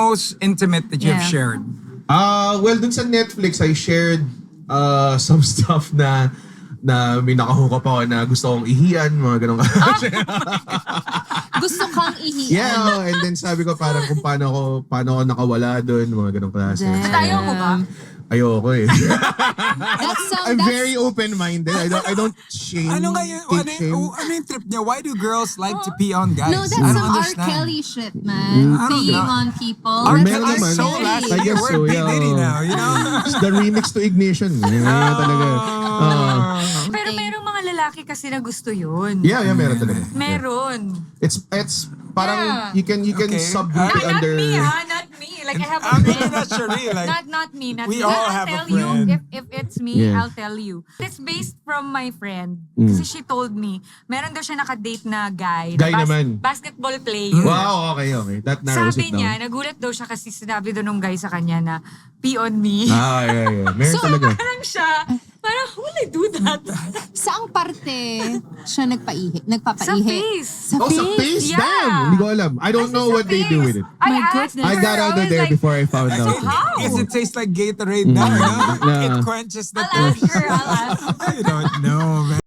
most intimate that you've shared? Well, dun sa Netflix, I shared some stuff na may nakahook ako na gusto kong ihian, mga ganun. Gusto kang ihian. Yeah, and then sabi ko parang kung paano ako nakawala doon, mga ganung klase. Damn. Ayaw mo ba? Ayoko eh. That's I'm very open-minded. I don't shame. Ano yung trip niya? Why do girls like to pee on guys? No, that's I don't some R. understand. Kelly shit, man. I don't Peeing know. on people. R. Meron Kelly's naman. so last I year. guess We're so, P. yeah. Diddy now, you know? It's the remix to Ignition. Yeah, talaga. Pero merong mga lalaki kasi na gusto yun. Yeah, meron talaga. Meron. It's parang Yeah. you can Okay. subgroup it Not under. me, not me. Like I have a I'm friend. not sure, like, Not me. Not we me. all I'll have a tell you friend. if it's me, Yeah. I'll tell you. It's based from my friend. Kasi she told me, meron daw siya nakadate na guy. Guy naman. Basketball player. Wow, okay. That narrows Sabi it down. niya, nagulat daw siya kasi sinabi daw nung guy sa kanya na, pee on me. Yeah. Meron talaga. Parang siya, parang, who will I do that? Saang parte siya nagpapaihi? Sa face. Sa Oh, sa face? Yeah. Damn! Hindi ko alam. I don't know what they do with it. My asked goodness. I her, got out of was there like, before I found out. how? Does it taste like Gatorade now? You know? Yeah. It quenches the I'll ask thirst. her, I'll ask her. I don't know, man.